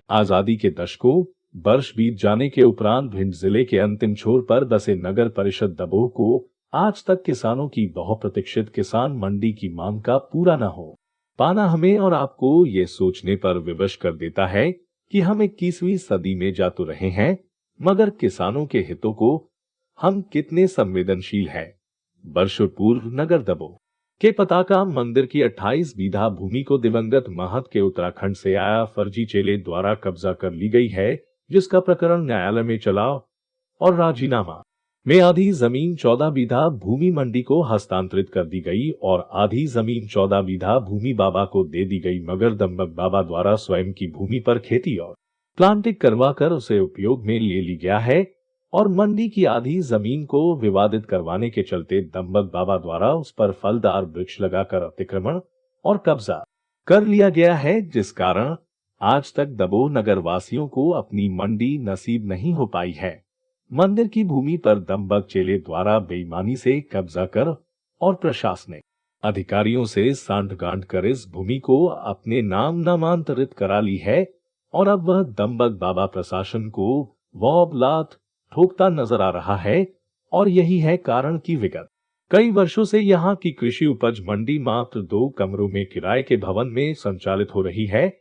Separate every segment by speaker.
Speaker 1: आजादी के दशकों वर्ष बीत जाने के उपरांत भिंड जिले के अंतिम छोर पर बसे नगर परिषद दबोह को आज तक किसानों की बहुप्रतीक्षित किसान मंडी की मांग का पूरा न हो पाना हमें और आपको ये सोचने पर विवश कर देता है कि हम 21वीं सदी में जा तो रहे हैं, मगर किसानों के हितों को हम कितने संवेदनशील हैं। वर्षों पूर्व नगर दबोह के पताका मंदिर की 28 बीघा भूमि को दिवंगत महंत के उत्तराखंड से आया फर्जी चेले द्वारा कब्जा कर ली गई है, जिसका प्रकरण न्यायालय में चला और राजीनामा में आधी जमीन 14 बीघा भूमि मंडी को हस्तांतरित कर दी गई और आधी जमीन 14 बीघा भूमि बाबा को दे दी गई, मगर दम्बक बाबा द्वारा स्वयं की भूमि पर खेती और प्लांटिंग करवाकर उसे उपयोग में ले ली गया है और मंडी की आधी जमीन को विवादित करवाने के चलते दम्बक बाबा द्वारा उस पर फलदार वृक्ष लगाकर अतिक्रमण और कब्जा कर लिया गया है, जिस कारण आज तक दबोह नगर वासियों को अपनी मंडी नसीब नहीं हो पाई है। मंदिर की भूमि पर दम्बक चेले द्वारा बेईमानी से कब्जा कर और प्रशासनिक अधिकारियों से सांठगांठ कर इस भूमि को अपने नाम नामांतरित करा ली है और अब वह दम्बक बाबा प्रशासन को वॉबलात ठोकता नजर आ रहा है और यही है कारण कि विगत कई वर्षों से यहाँ की कृषि उपज मंडी मात्र 2 कमरों में किराए के भवन में संचालित हो रही है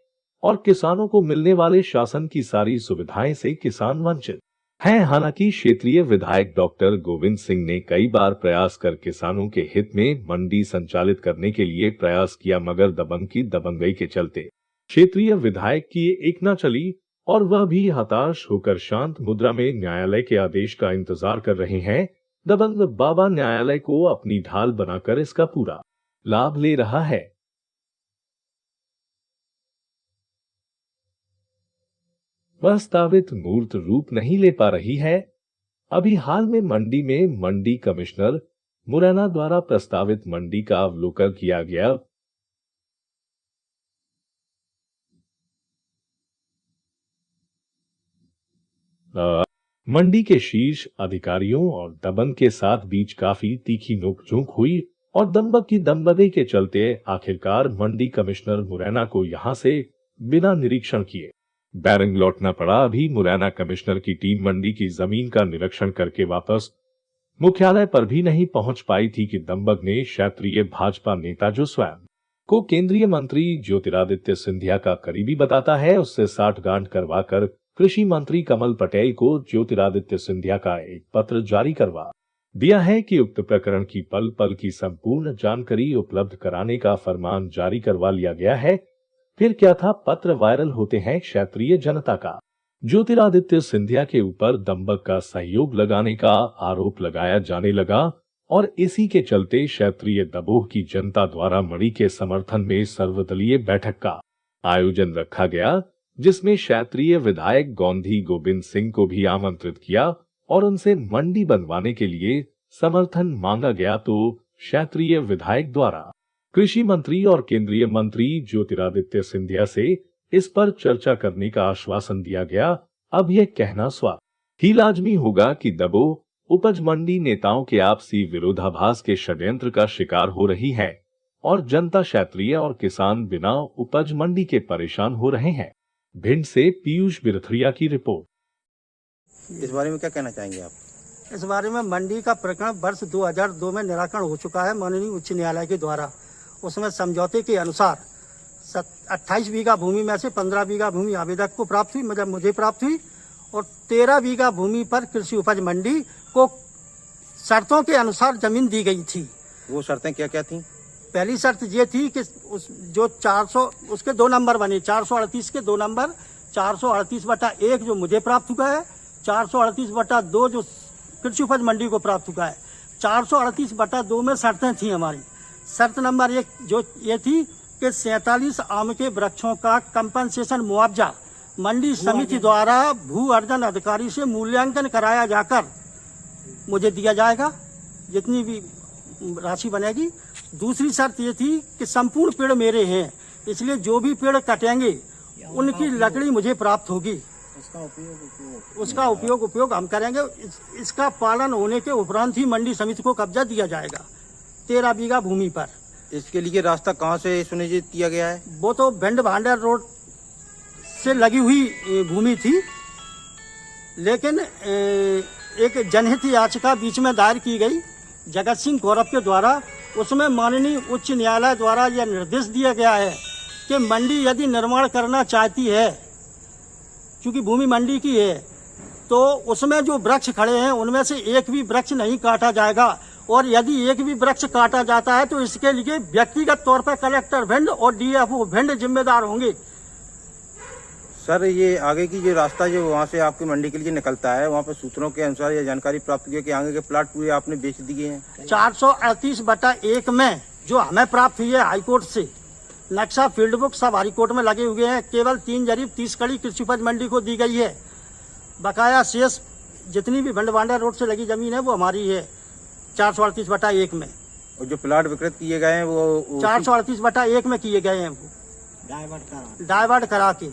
Speaker 1: और किसानों को मिलने वाले शासन की सारी सुविधाएं से किसान वंचित हैं। हालांकि क्षेत्रीय विधायक डॉक्टर गोविंद सिंह ने कई बार प्रयास कर किसानों के हित में मंडी संचालित करने के लिए प्रयास किया, मगर दबंग की दबंगई के चलते क्षेत्रीय विधायक की एक न चली और वह भी हताश होकर शांत मुद्रा में न्यायालय के आदेश का इंतजार कर रहे हैं। दबंग बाबा न्यायालय को अपनी ढाल बनाकर इसका पूरा लाभ ले रहा है। प्रस्तावित मूर्त रूप नहीं ले पा रही है। अभी हाल में मंडी में मंडी कमिश्नर मुरैना द्वारा प्रस्तावित मंडी का अवलोकन किया गया। मंडी के शीर्ष अधिकारियों और दबंग के साथ बीच काफी तीखी नोकझोंक हुई और दम्बक की दमबदी के चलते आखिरकार मंडी कमिश्नर मुरैना को यहां से बिना निरीक्षण किए बैरंग लौटना पड़ा। अभी मुरैना कमिश्नर की टीम मंडी की जमीन का निरीक्षण करके वापस मुख्यालय पर भी नहीं पहुंच पाई थी कि दम्बक ने क्षेत्रीय भाजपा नेता जो स्वयं को केंद्रीय मंत्री ज्योतिरादित्य सिंधिया का करीबी बताता है, उससे साठगांठ करवाकर कृषि मंत्री कमल पटेल को ज्योतिरादित्य सिंधिया का एक पत्र जारी करवा दिया है कि उक्त प्रकरण की पल पल की संपूर्ण जानकारी उपलब्ध कराने का फरमान जारी करवा लिया गया है। फिर क्या था, पत्र वायरल होते हैं क्षेत्रीय जनता का ज्योतिरादित्य सिंधिया के ऊपर दम्बक का सहयोग लगाने का आरोप लगाया जाने लगा और इसी के चलते क्षेत्रीय दबोह की जनता द्वारा मंडी के समर्थन में सर्वदलीय बैठक का आयोजन रखा गया, जिसमें क्षेत्रीय विधायक गोंधी गोविंद सिंह को भी आमंत्रित किया और उनसे मंडी बनवाने के लिए समर्थन मांगा गया। तो क्षेत्रीय विधायक द्वारा कृषि मंत्री और केंद्रीय मंत्री ज्योतिरादित्य सिंधिया से इस पर चर्चा करने का आश्वासन दिया गया। अब यह कहना ही लाजमी होगा कि दबोह उपज मंडी नेताओं के आपसी विरोधाभास के षड्यंत्र का शिकार हो रही है और जनता क्षेत्रीय और किसान बिना उपज मंडी के परेशान हो रहे हैं। भिंड से पीयूष बिरथरिया की रिपोर्ट।
Speaker 2: इस बारे में क्या कहना चाहेंगे आप?
Speaker 3: इस बारे में मंडी का प्रकरण वर्ष 2002 में निराकरण हो चुका है माननीय उच्च न्यायालय के द्वारा। उसमें समझौते के अनुसार 28 बीघा भूमि में से 15 बीघा भूमि आवेदक को प्राप्त हुई, मतलब मुझे प्राप्त हुई, और 13 बीघा भूमि पर कृषि उपज मंडी को शर्तों के अनुसार जमीन दी गई थी।
Speaker 2: वो शर्तें क्या क्या थी?
Speaker 3: पहली शर्त ये थी कि जो 400 उसके 2 नंबर बने, 438 के 2 नंबर, 438/1 जो मुझे प्राप्त हुआ है, 438/2 जो कृषि उपज मंडी को प्राप्त हुआ है। 438/2 में शर्तें थी हमारी। शर्त नंबर 1 जो ये थी कि 47 आम के वृक्षों का कंपनसेशन मुआवजा मंडी समिति द्वारा भू अर्जन अधिकारी से मूल्यांकन कराया जाकर मुझे दिया जाएगा, जितनी भी राशि बनेगी। दूसरी शर्त ये थी कि संपूर्ण पेड़ मेरे हैं, इसलिए जो भी पेड़ कटेंगे उनकी लकड़ी मुझे प्राप्त होगी, उसका उपयोग हम करेंगे। इसका पालन होने के उपरांत ही मंडी समिति को कब्जा दिया जाएगा 13 बीघा भूमि पर।
Speaker 2: इसके लिए रास्ता कहाँ से सुनिश्चित किया गया है?
Speaker 3: वो तो भिंड भांडर रोड से लगी हुई भूमि थी, लेकिन एक जनहित याचिका बीच में दायर की गई जगत सिंह गौरव के द्वारा। उसमें माननीय उच्च न्यायालय द्वारा यह निर्देश दिया गया है कि मंडी यदि निर्माण करना चाहती है, क्योंकि भूमि मंडी की है, तो उसमें जो वृक्ष खड़े हैं उनमें से एक भी वृक्ष नहीं काटा जाएगा, और यदि एक भी वृक्ष काटा जाता है तो इसके लिए व्यक्तिगत तौर पर कलेक्टर भिंड और डीएफओ भिंड जिम्मेदार होंगे।
Speaker 2: सर, ये आगे की जो रास्ता जो वहाँ से आपकी मंडी के लिए निकलता है, वहाँ पर सूत्रों के अनुसार ये जानकारी प्राप्त हुई है कि आगे के प्लाट पूरे आपने बेच दिए हैं।
Speaker 3: 438/1 में जो हमें प्राप्त हुई है हाईकोर्ट से, नक्शा फील्ड बुक सब हाईकोर्ट में लगे हुए हैं। केवल 3 जरीब 30 कड़ी कृषि उपज मंडी को दी गई है। बकाया शेष जितनी भी भंडवांडा रोड से लगी जमीन है वो हमारी है 438/1 में।
Speaker 2: और जो प्लाट विकृत किए गए हैं वो
Speaker 3: 438/1 में किए गए हैं, वो डाइवर्ट करा के।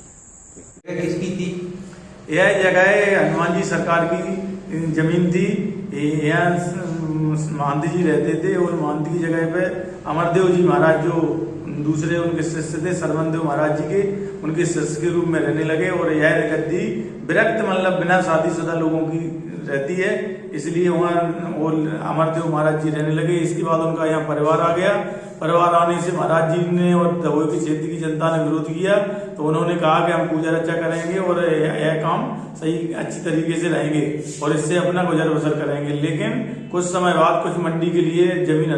Speaker 4: किसकी थी? यह जगह हनुमान जी सरकार की जमीन थी। यहाँ महंत जी रहते थे, और महंत की जगह पे अमरदेव जी महाराज जो दूसरे उनके शिष्य थे सरवनदेव महाराज जी के, उनके शिष्य के रूप में रहने लगे। और यह गद्दी विरक्त मतलब बिना शादीशुदा लोगों की रहती है, इसलिए वहाँ और अमरदेव महाराज जी रहने लगे। इसके बाद उनका यहाँ परिवार आ गया। परिवार आने से महाराज जी ने और दबोई के क्षेत्र की जनता ने विरोध किया, तो उन्होंने कहा कि हम पूजा रक्षा करेंगे और यह काम सही अच्छी तरीके से रहेंगे और इससे अपना गुजर बसर करेंगे। लेकिन कुछ समय बाद कुछ मंडी के लिए जमीन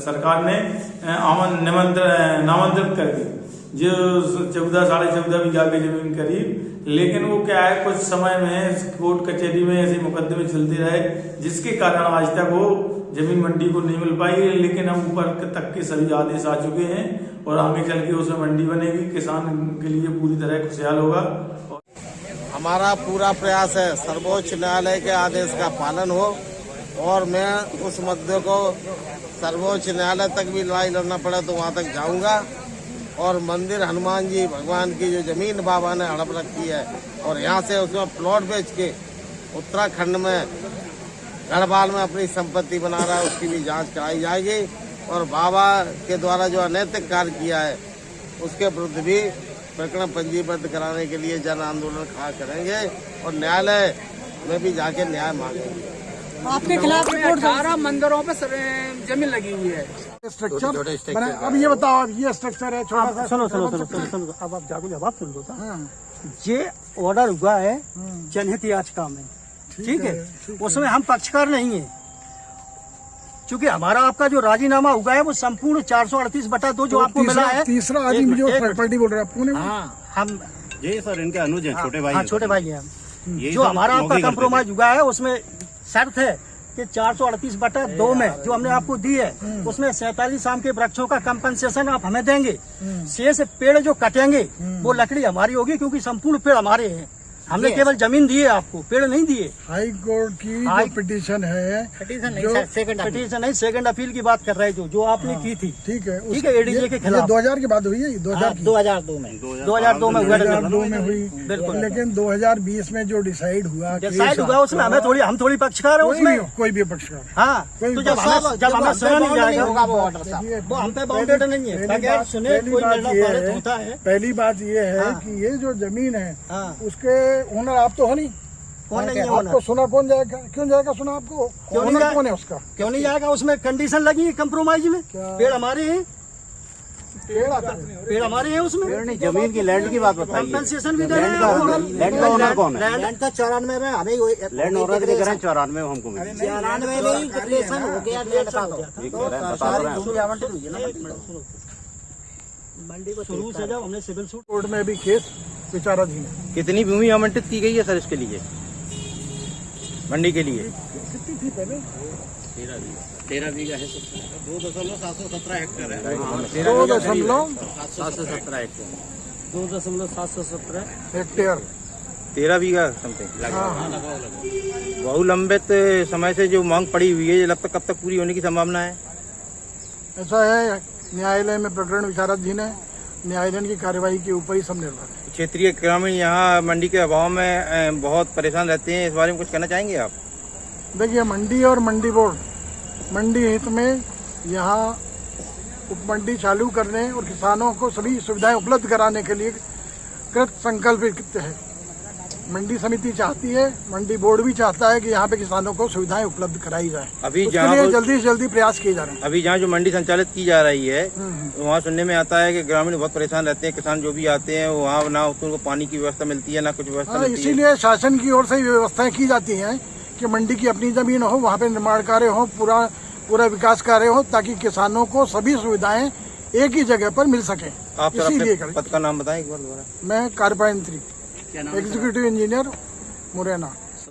Speaker 4: सरकार ने नामांतरित कर दी, जो 14-14.5 बीघा की जमीन करीब। लेकिन वो क्या है, कुछ समय में कोर्ट कचहरी में ऐसे मुकदमे चलते रहे, जिसके कारण आज तक वो जमीन मंडी को नहीं मिल पाई। लेकिन हम ऊपर तक के सभी आदेश आ चुके हैं और आगे चल के उसमें मंडी बनेगी, किसान के लिए पूरी तरह खुशहाल होगा।
Speaker 5: हमारा पूरा प्रयास है सर्वोच्च न्यायालय के आदेश का पालन हो, और मैं उस मुद्दे को सर्वोच्च न्यायालय तक भी लड़ाई लड़ना पड़े तो वहाँ तक जाऊंगा। और मंदिर हनुमान जी भगवान की जो जमीन बाबा ने हड़प रखी है, और यहाँ से उसमें प्लॉट बेच के उत्तराखंड में गढ़वाल में अपनी संपत्ति बना रहा है, उसकी भी जांच कराई जाएगी। और बाबा के द्वारा जो अनैतिक कार्य किया है उसके विरुद्ध भी प्रकरण पंजीबद्ध कराने के लिए जन आंदोलन खड़ा करेंगे और न्यायालय में भी जाके न्याय मांगेंगे।
Speaker 6: आपके खिलाफ 18 मंदिरों पर जमीन लगी हुई है।
Speaker 7: स्ट्रक्चर बना। अब ये बताओ, अब ये स्ट्रक्चर है छोटा सा।
Speaker 3: सुनो, अब आप जाको जवाब सुन लो। ये ऑर्डर हुआ है जनहित याचिका में, ठीक है, उसमें हम पक्षकार नहीं है, क्योंकि हमारा आपका जो राजीनामा हुआ है वो संपूर्ण 438/2 जो आपको मिला है।
Speaker 7: तीसरा आदमी जो प्रॉपर्टी बोल रहा है आपको,
Speaker 3: हम
Speaker 2: ये सर इनके अनुज हैं, छोटे भाई।
Speaker 3: हाँ, छोटे भाई हैं हम। जो हमारा आपका कंप्रोमाइज हुआ है उसमें शर्त है कि 438/2 में जो हमने आपको दी है उसमें 47 आम के वृक्षों का कंपनसेशन आप हमें देंगे। शेष पेड़ जो कटेंगे वो लकड़ी हमारी होगी, क्योंकि संपूर्ण पेड़ हमारे हैं। हमने केवल जमीन दी है, आपको पेड़ नहीं दिए।
Speaker 7: हाई कोर्ट की जो पिटीशन है,
Speaker 3: पिटीशन नहीं, सेकंड अपील की बात कर रहे हैं जो आपने की थी।
Speaker 7: ठीक है,
Speaker 3: एडीजे के खिलाफ
Speaker 7: 2000 के बाद हुई है।
Speaker 3: 2002 में
Speaker 7: 2002 में हुई। बिल्कुल। लेकिन 2020 में जो डिसाइड हुआ
Speaker 3: उसमें हम थोड़ी पक्षकार है उसमें,
Speaker 7: कोई भी पक्षकार।
Speaker 3: हाँ, तो जब हमें सुना नहीं जाएगा वो हम पे बाउंडेड नहीं है। बगैर सुने कोई निर्णय पारित होता है।
Speaker 7: पहली बात ये है कि ये जो जमीन है उसके ओनर आप तो हो नहीं।
Speaker 3: कौन नहीं है
Speaker 7: आपको सुना कौन जाएगा? क्यों जाएगा सुना आपको? ओनर कौन है उसका?
Speaker 3: क्यों नहीं जाएगा? उसमें कंडीशन लगी है कंप्रोमाइज में। पेड़ हमारे हैं, पेड़ हमारे हैं उसमें।
Speaker 2: जमीन की लैंड की बात बताइए।
Speaker 3: कंपनसेशन भी दे रहे हैं।
Speaker 2: लैंड का ओनर कौन है?
Speaker 6: लैंड का 94 में हमें
Speaker 2: लैंड ओनर दे रहे हैं 94 हमको मिली।
Speaker 6: 94 में ही डिक्लेरेशन हो गया।
Speaker 3: शुरू से जब हमने सिविल सूट
Speaker 7: कोर्ट में भी केस विचाराधीन है।
Speaker 2: कितनी भूमि आवंटित की गई है सर इसके लिए, मंडी के लिए?
Speaker 7: कितनी थी पहले?
Speaker 2: 13 बीघा है। 2.717 हेक्टेयर है।
Speaker 7: 2.717
Speaker 2: हेक्टेयर।
Speaker 3: 2.717
Speaker 7: हेक्टेयर
Speaker 2: 13 बीघा समथिंग। बहु लंबित समय से जो मांग पड़ी हुई है, कब तक पूरी होने की संभावना है?
Speaker 7: ऐसा है, न्यायालय में प्रकरण विचाराधीन है। न्यायालय की कार्यवाही के ऊपर ही सब निर्भर है।
Speaker 2: क्षेत्रीय ग्रामीण यहाँ मंडी के अभाव में बहुत परेशान रहते हैं, इस बारे में कुछ कहना चाहेंगे आप?
Speaker 7: देखिए, मंडी और मंडी बोर्ड मंडी हित में यहाँ उपमंडी चालू करने और किसानों को सभी सुविधाएं उपलब्ध कराने के लिए कृत संकल्पित है। मंडी समिति चाहती है, मंडी बोर्ड भी चाहता है कि यहाँ पे किसानों को सुविधाएं उपलब्ध कराई जाए।
Speaker 2: अभी
Speaker 7: उसके
Speaker 2: जहाँ
Speaker 7: लिए
Speaker 2: वो-
Speaker 7: जल्दी से जल्दी प्रयास किए जा रहे हैं।
Speaker 2: अभी जहाँ जो मंडी संचालित की जा रही है वहाँ सुनने में आता है कि ग्रामीण बहुत परेशान रहते हैं, किसान जो भी आते हैं वहाँ ना उनको पानी की व्यवस्था मिलती है ना कुछ व्यवस्था
Speaker 7: हाँ,
Speaker 2: मिलती है।
Speaker 7: इसीलिए शासन की ओर से ये व्यवस्थाएं की जाती हैं कि मंडी की अपनी जमीन हो, वहाँ पे निर्माण कार्य हो, पूरा विकास कार्य हो, ताकि किसानों को सभी सुविधाएं एक ही जगह पर मिल सके।
Speaker 2: आप सर
Speaker 7: इसीलिए
Speaker 2: अपने पद का नाम बताएं एक बार दोबारा।
Speaker 7: मैं कार्यपालन मंत्री, एग्जीक्यूटिव इंजीनियर मुरैना।